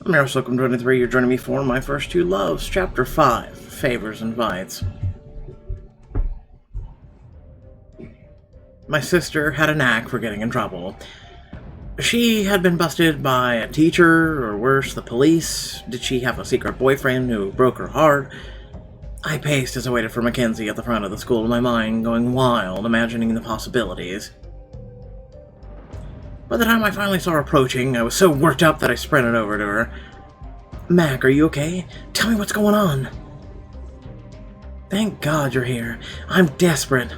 I'm Aerosocom23. You're joining me for My First Two Loves, Chapter 5, Favors and Vites. My sister had a knack for getting in trouble. She had been busted by a teacher, or worse, the police. Did she have a secret boyfriend who broke her heart? I paced as I waited for Mackenzie at the front of the school, my mind going wild, imagining the possibilities. By the time I finally saw her approaching, I was so worked up that I sprinted over to her. "Mac, are you okay? Tell me what's going on." "Thank God you're here. I'm desperate."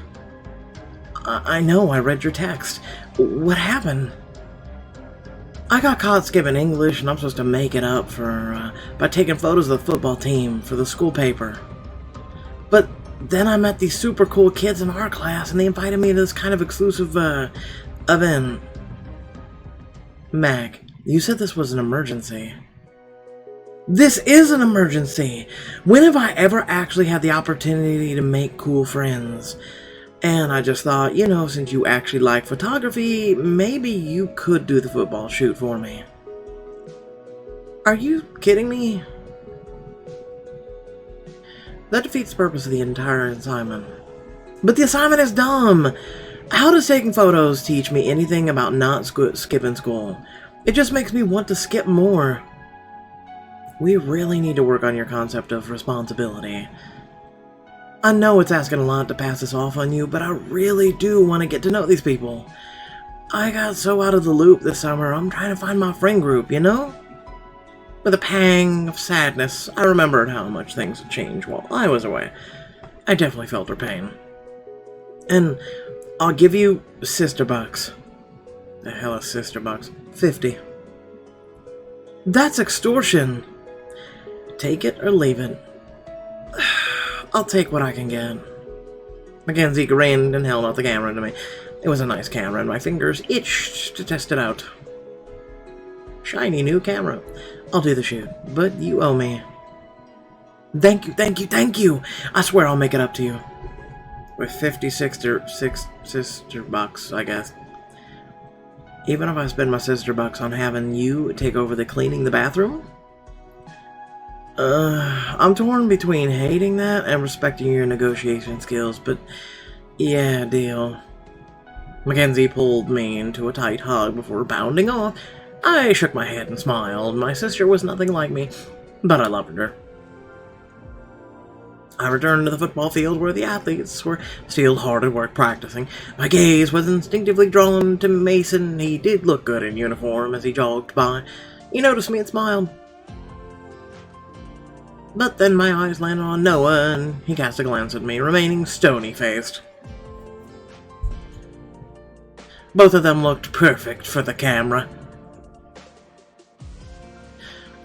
I know, I read your text. What happened?" "I got caught skipping English, and I'm supposed to make it up by taking photos of the football team for the school paper. But then I met these super cool kids in our class, and they invited me to this kind of exclusive, event." "Mac, you said this was an emergency." "This is an emergency! When have I ever actually had the opportunity to make cool friends? And I just thought, since you actually like photography, maybe you could do the football shoot for me." "Are you kidding me?" "That defeats the purpose of the entire assignment." "But the assignment is dumb! How does taking photos teach me anything about not skipping school? It just makes me want to skip more." "We really need to work on your concept of responsibility. I know it's asking a lot to pass this off on you, but I really do want to get to know these people. I got so out of the loop this summer, I'm trying to find my friend group, With a pang of sadness, I remembered how much things had changed while I was away. I definitely felt her pain. "And I'll give you sister bucks." "The hell is sister bucks?" 50. "That's extortion." "Take it or leave it." "I'll take what I can get." Mackenzie grinned and held out the camera to me. It was a nice camera, and my fingers itched to test it out. "Shiny new camera. I'll do the shoot, but you owe me." Thank you! I swear I'll make it up to you." With 56 sister bucks, I guess. "Even if I spend my sister bucks on having you take over the cleaning the bathroom?" I'm torn between hating that and respecting your negotiation skills, but yeah, deal." Mackenzie pulled me into a tight hug before bounding off. I shook my head and smiled. My sister was nothing like me, but I loved her. I returned to the football field where the athletes were still hard at work practicing. My gaze was instinctively drawn to Mason. He did look good in uniform as he jogged by. He noticed me and smiled. But then my eyes landed on Noah, and he cast a glance at me, remaining stony-faced. Both of them looked perfect for the camera.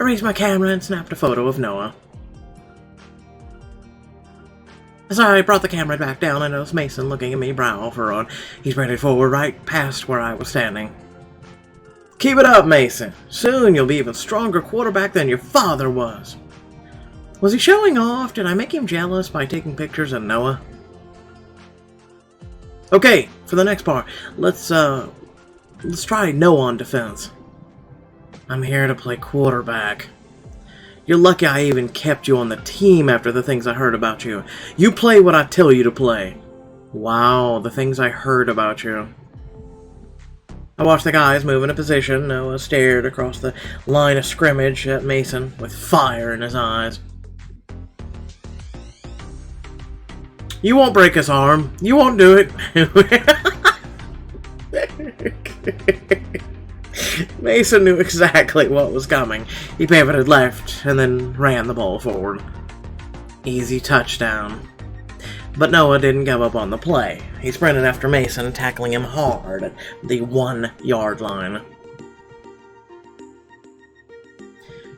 I raised my camera and snapped a photo of Noah. As I brought the camera back down, I noticed Mason looking at me, brow furrowed. He sprinted forward right past where I was standing. "Keep it up, Mason. Soon you'll be even stronger quarterback than your father was." Was he showing off? Did I make him jealous by taking pictures of Noah? Okay, for the next part, let's try Noah on defense. "I'm here to play quarterback. You're lucky I even kept you on the team after the things I heard about you. You play what I tell you to play." Wow, the things I heard about you. I watched the guys move into position. Noah stared across the line of scrimmage at Mason with fire in his eyes. "You won't break his arm. You won't do it." Mason knew exactly what was coming. He pivoted left and then ran the ball forward. Easy touchdown. But Noah didn't give up on the play. He sprinted after Mason, tackling him hard at the 1-yard line.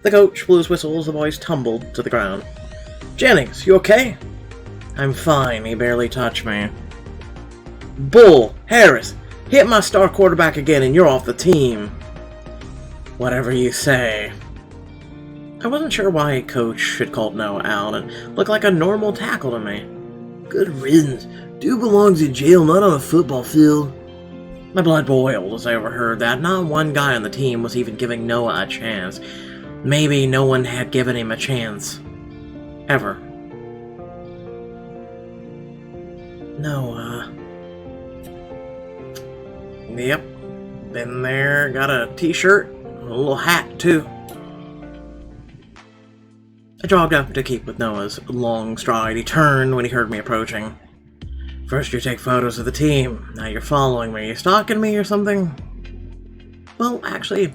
The coach blew his whistle as the boys tumbled to the ground. "Jennings, you okay?" "I'm fine. He barely touched me." "Bull, Harris, hit my star quarterback again and you're off the team." "Whatever you say." I wasn't sure why a coach had called Noah out. It looked like a normal tackle to me. "Good riddance. Dude belongs in jail, not on a football field." My blood boiled as I overheard that. Not one guy on the team was even giving Noah a chance. Maybe no one had given him a chance. Ever. No, Yep. Been there. Got a t-shirt. A little hat, too. I jogged up to keep with Noah's long stride. He turned when he heard me approaching. First you take photos of the team. Now you're following me. Are you stalking me or something? Well, actually,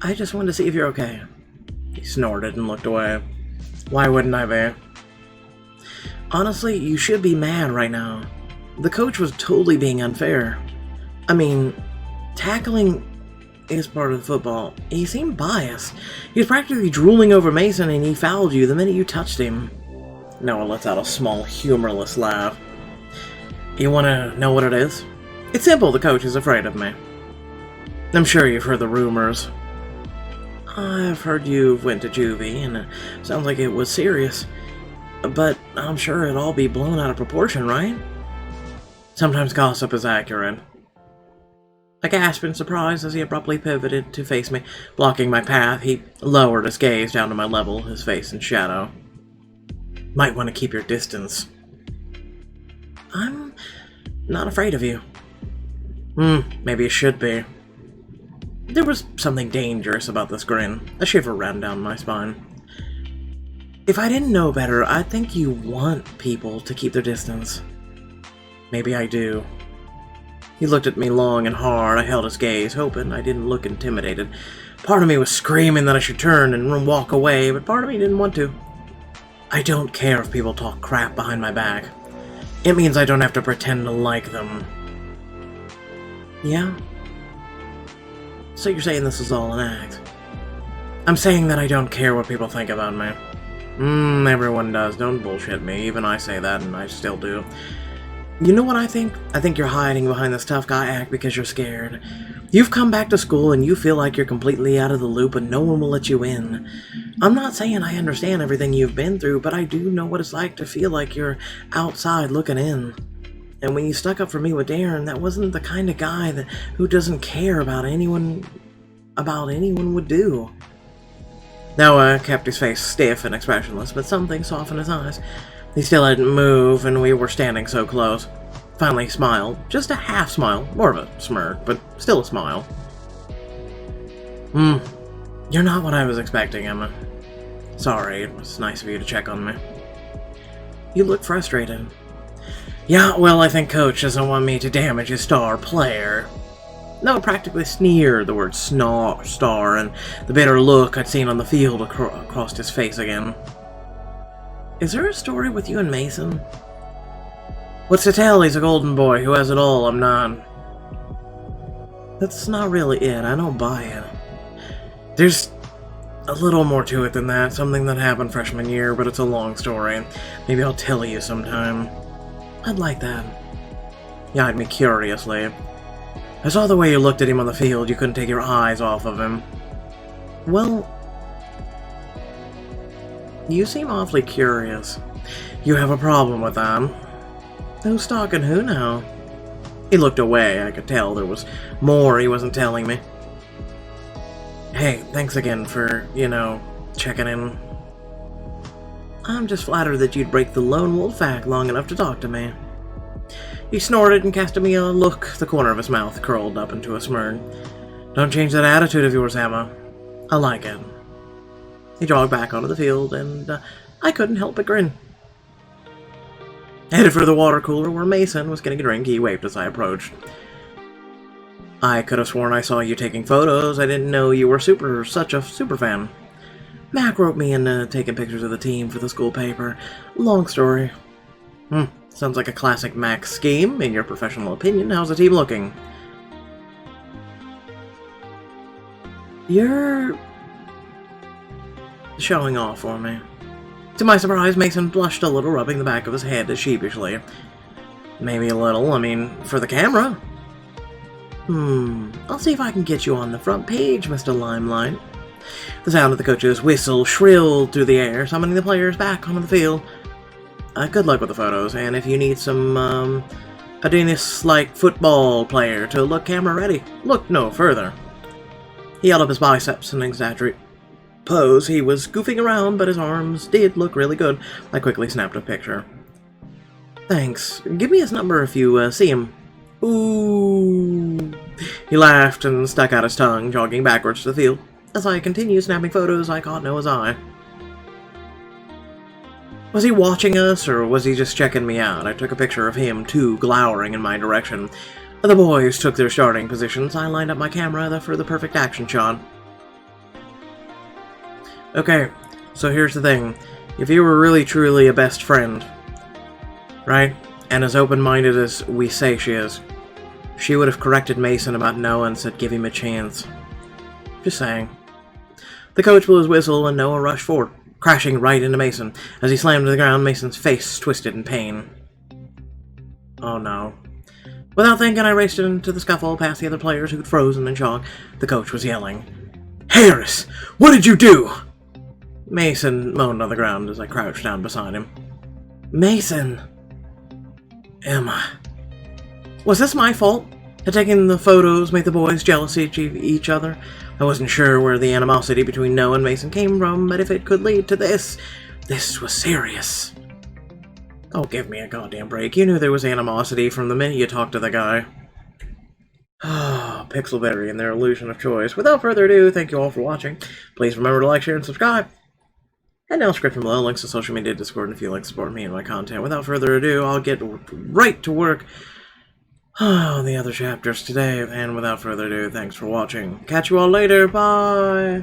I just wanted to see if you're okay. He snorted and looked away. Why wouldn't I be? Honestly, you should be mad right now. The coach was totally being unfair. I mean, tackling is part of football. He seemed biased. He was practically drooling over Mason and he fouled you the minute you touched him. Noah lets out a small, humorless laugh. You want to know what it is? It's simple, the coach is afraid of me. I'm sure you've heard the rumors. I've heard you went to juvie, and it sounds like it was serious. But I'm sure it'd all be blown out of proportion, right? Sometimes gossip is accurate. I gasped in surprise as he abruptly pivoted to face me, blocking my path. He lowered his gaze down to my level, his face in shadow. Might want to keep your distance. I'm not afraid of you. Maybe you should be. There was something dangerous about this grin. A shiver ran down my spine. If I didn't know better, I'd think you want people to keep their distance. Maybe I do. He looked at me long and hard. I held his gaze, hoping I didn't look intimidated. Part of me was screaming that I should turn and walk away, but part of me didn't want to. I don't care if people talk crap behind my back. It means I don't have to pretend to like them. Yeah? So you're saying this is all an act? I'm saying that I don't care what people think about me. Everyone does. Don't bullshit me. Even I say that, and I still do. You know what I think? I think you're hiding behind this tough guy act because you're scared. You've come back to school and you feel like you're completely out of the loop and no one will let you in. I'm not saying I understand everything you've been through, but I do know what it's like to feel like you're outside looking in. And when you stuck up for me with Darren, that wasn't the kind of guy who doesn't care about anyone would do. Noah kept his face stiff and expressionless, but something softened his eyes. He still hadn't moved, and we were standing so close. Finally he smiled. Just a half smile. More of a smirk, but still a smile. You're not what I was expecting, Emma. Sorry, it was nice of you to check on me. You look frustrated. Yeah, well, I think Coach doesn't want me to damage his star player. Noah practically sneered the word star, and the bitter look I'd seen on the field crossed his face again. Is there a story with you and Mason? What's to tell? He's a golden boy who has it all. I'm not. That's not really it. I don't buy it. There's a little more to it than that. Something that happened freshman year, but it's a long story. Maybe I'll tell you sometime. I'd like that. He eyed me curiously. I saw the way you looked at him on the field. You couldn't take your eyes off of him. Well, you seem awfully curious. You have a problem with that. Who's stalking who now? He looked away. I could tell there was more he wasn't telling me. Hey, thanks again for, checking in. I'm just flattered that you'd break the lone wolf act long enough to talk to me. He snorted and cast at me a look, the corner of his mouth curled up into a smirk. Don't change that attitude of yours, Emma. I like it. He jogged back onto the field, and I couldn't help but grin. Headed for the water cooler where Mason was getting a drink. He waved as I approached. I could have sworn I saw you taking photos. I didn't know you were such a super fan. Mac wrote me into taking pictures of the team for the school paper. Long story. Sounds like a classic Mac scheme. In your professional opinion, how's the team looking? You're showing off for me. To my surprise, Mason blushed a little, rubbing the back of his head sheepishly. Maybe a little, for the camera. I'll see if I can get you on the front page, Mr. Limelight. The sound of the coach's whistle shrilled through the air, summoning the players back onto the field. Good luck with the photos, and if you need some, Adonis-like football player to look camera ready, look no further. He held up his biceps and exaggerated. pose. He was goofing around, but his arms did look really good. I quickly snapped a picture. Thanks. Give me his number if you see him. Ooh. He laughed and stuck out his tongue, jogging backwards to the field. As I continued snapping photos, I caught Noah's eye. Was he watching us, or was he just checking me out? I took a picture of him, too, glowering in my direction. The boys took their starting positions. I lined up my camera for the perfect action shot. Okay, so here's the thing. If you were really truly a best friend, right, and as open-minded as we say she is, she would have corrected Mason about Noah and said give him a chance. Just saying. The coach blew his whistle and Noah rushed forward, crashing right into Mason. As he slammed to the ground, Mason's face twisted in pain. Oh no. Without thinking, I raced into the scuffle past the other players who'd frozen in shock. The coach was yelling, "Harris, what did you do?" Mason moaned on the ground as I crouched down beside him. Mason! Emma. Was this my fault? Had taking the photos made the boys jealous of each other? I wasn't sure where the animosity between Noah and Mason came from, but if it could lead to this was serious. Oh, give me a goddamn break. You knew there was animosity from the minute you talked to the guy. Ah, Pixelberry and their illusion of choice. Without further ado, thank you all for watching. Please remember to like, share, and subscribe. And now, script below, links to social media, Discord, and if you'd like to support me and my content. Without further ado, I'll get right to work on the other chapters today. And without further ado, thanks for watching. Catch you all later. Bye!